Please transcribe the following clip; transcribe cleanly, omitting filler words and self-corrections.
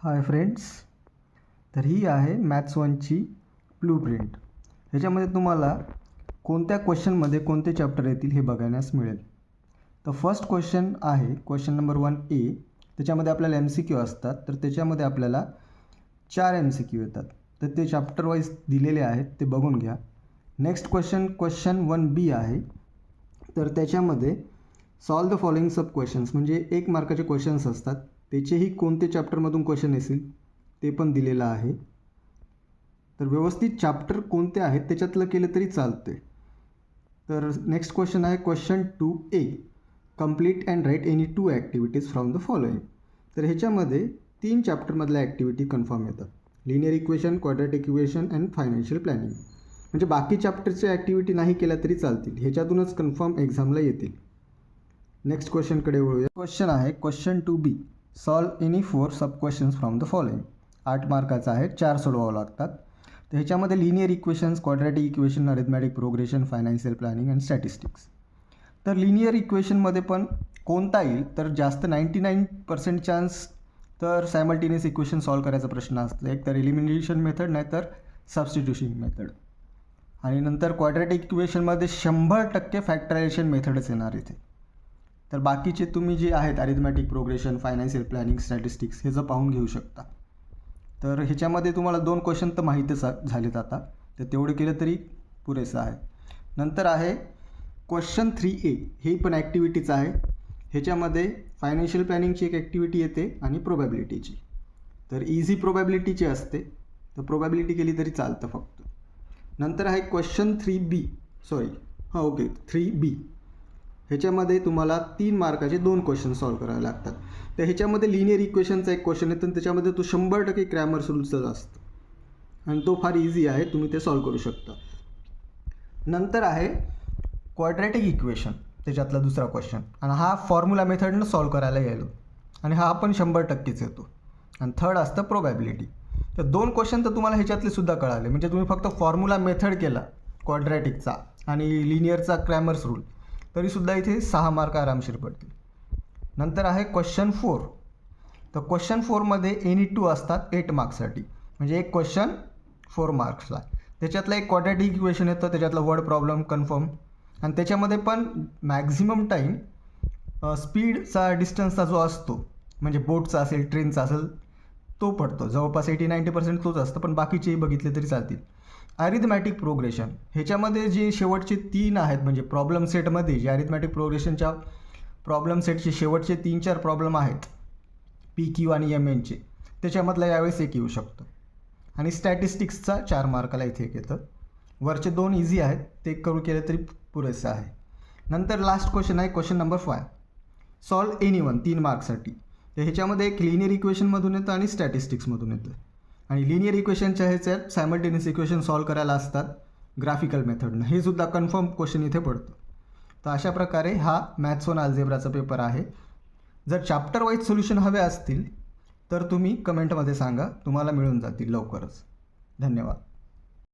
Hi friends, तर ही आहे maths 1ची blueprint. ह्याच्यामध्ये तुम्हाला कोणत्या क्वेश्चनमध्ये कोणते चॅप्टर येतील हे बघण्यास मिळेल. तर फर्स्ट क्वेश्चन आहे क्वेश्चन नंबर 1A. त्याच्यामध्ये आपल्याला MCQ असतात, तर त्याच्यामध्ये आपल्याला 4 MCQ येतात. तर ते चॅप्टर वाईज दिलेले आहेत, ते बघून घ्या. नेक्स्ट क्वेश्चन 1B आहे. तर त्याच्यामध्ये solve the following sub questions म्हणजे 1 मार्काचे क्वेश्चन्स असतात. त्याचेही कोणते चॅप्टरमधून क्वेश्चन येतील ते पण दिलेलं आहे. तर व्यवस्थित चॅप्टर कोणते आहेत त्याच्यातलं केलं तरी चालते. तर नेक्स्ट क्वेश्चन आहे question 2A. Complete and write any 2 activities from the following. तर ह्याच्यामध्ये 3 चॅप्टरमधल्या ॲक्टिव्हिटी कन्फर्म येतात. Linear equation, quadratic equation and financial planning. म्हणजे बाकी चॅप्टरच्या ॲक्टिव्हिटी नाही केल्या तरी चालतील, ह्याच्यातूनच कन्फर्म एक्झामला येतील. नेक्स्ट क्वेश्चनकडे वळूया. क्वेश्चन आहे question 2B. Solve any 4 sub questions from the following. 8 मार्काचा आहे, 4 सोडवावं लागतात. तर ह्याच्यामध्ये linear equations, quadratic equation, arithmetic progression, financial planning and statistics. तर लिनियर इक्वेशनमध्ये पण कोणता येईल तर जास्त 99% चान्स तर सायमल्टेनियस इक्वेशन सॉल्व करायचा प्रश्न असतो. एक तर एलिमिनेशन मेथड नाही तर सबस्टिट्यूशन मेथड. आणि नंतर क्वाड्रॅटिक इक्वेशनमध्ये 100% फॅक्टरायझेशन मेथडच येणार इथे. तर बाकीचे तुम्ही जे आहेत arithmetic progression, financial planning, statistics ह्याचं पाहून घेऊ शकता. तर ह्याच्यामध्ये तुम्हाला 2 क्वेश्चन तर माहीतच झालेत आता, तर तेवढे केलं तरी पुरेसं आहे. नंतर आहे क्वेश्चन 3A. हे पण ॲक्टिव्हिटीच आहे. ह्याच्यामध्ये फायनान्शियल प्लॅनिंगची एक ॲक्टिव्हिटी येते आणि प्रोबॅबिलिटीची. तर इझी प्रोबॅबिलिटीची असते, तर प्रोबॅबिलिटी केली तरी चालतं फक्त. नंतर आहे क्वेश्चन 3B. ह्याच्यामध्ये तुम्हाला 3 मार्काचे 2 क्वेश्चन सॉल्व करावे लागतात. तर ह्याच्यामध्ये लिनियर इक्वेशनचा एक क्वेश्चन येतो आणि त्याच्यामध्ये तो 100% ग्रॅमर रूलचाच असतो आणि तो फार इझी आहे, तुम्ही ते सॉल्व करू शकता. नंतर आहे क्वाड्रॅटिक इक्वेशन, त्याच्यातला दुसरा क्वेश्चन, आणि हा फॉर्म्युला मेथडनं सॉल्व करायला येईल आणि हा पण 100%च येतो. आणि थर्ड असतं प्रोबॅबिलिटी. तर 2 क्वेश्चन तर तुम्हाला ह्याच्यातले सुद्धा कळाले, म्हणजे तुम्ही फक्त फॉर्म्युला मेथड केला क्वाड्रॅटिकचा आणि लिनियरचा ग्रॅमर्स रूल तरीसुद्धा इथे 6 मार्क आरामशीर पडतील. नंतर आहे क्वेश्चन 4. तर क्वेश्चन 4मध्ये एनी 2 असतात 8 मार्क्ससाठी, म्हणजे एक क्वेश्चन 4 मार्क्सला. त्याच्यातलं एक क्वाड्रॅटिक इक्वेशन येतं, त्याच्यातलं वर्ड प्रॉब्लेम कन्फर्म, आणि त्याच्यामध्ये पण मॅक्झिमम टाईम स्पीडचा डिस्टन्सचा जो असतो, म्हणजे बोटचा असेल, ट्रेनचा असेल, तो पडतो. जवळपास 80-90% तोच असतं, पण बाकीचेही बघितले तरी चालतील. अरिथमॅटिक प्रोग्रेशन ह्याच्यामध्ये जे शेवटचे 3 आहेत, म्हणजे प्रॉब्लेम सेटमध्ये जे अरिथमॅटिक प्रोग्रेशनच्या प्रॉब्लेम सेटचे शेवटचे 3-4 प्रॉब्लेम आहेत PQ आणि MNचे, त्याच्यामधला यावेळेस एक येऊ शकतो. आणि स्टॅटिस्टिक्सचा 4 मार्काला इथे एक येतं. वरचे 2 इझी आहेत, ते करू केले तरी पुरेसं आहे. नंतर लास्ट क्वेश्चन आहे क्वेश्चन नंबर 5. Solve any 3 मार्क्ससाठी. तर ह्याच्यामध्ये एक लिनियर इक्वेशनमधून येतं आणि स्टॅटिस्टिक्समधून येतं. आणि लिनियर इक्वेशनच्या ह्याच्यात सायमल्टेनियस इक्वेशन सॉल्व करायला असतात ग्राफिकल मेथडनं, हे सुद्धा कन्फर्म क्वेश्चन इथे पडतं. तर अशा प्रकारे हा मॅथ्स 1 अल्जेब्राचा पेपर आहे. जर चॅप्टर वाईज सोल्युशन हवे असतील तर तुम्ही कमेंटमध्ये सांगा, तुम्हाला मिळून जातील लवकरच. धन्यवाद.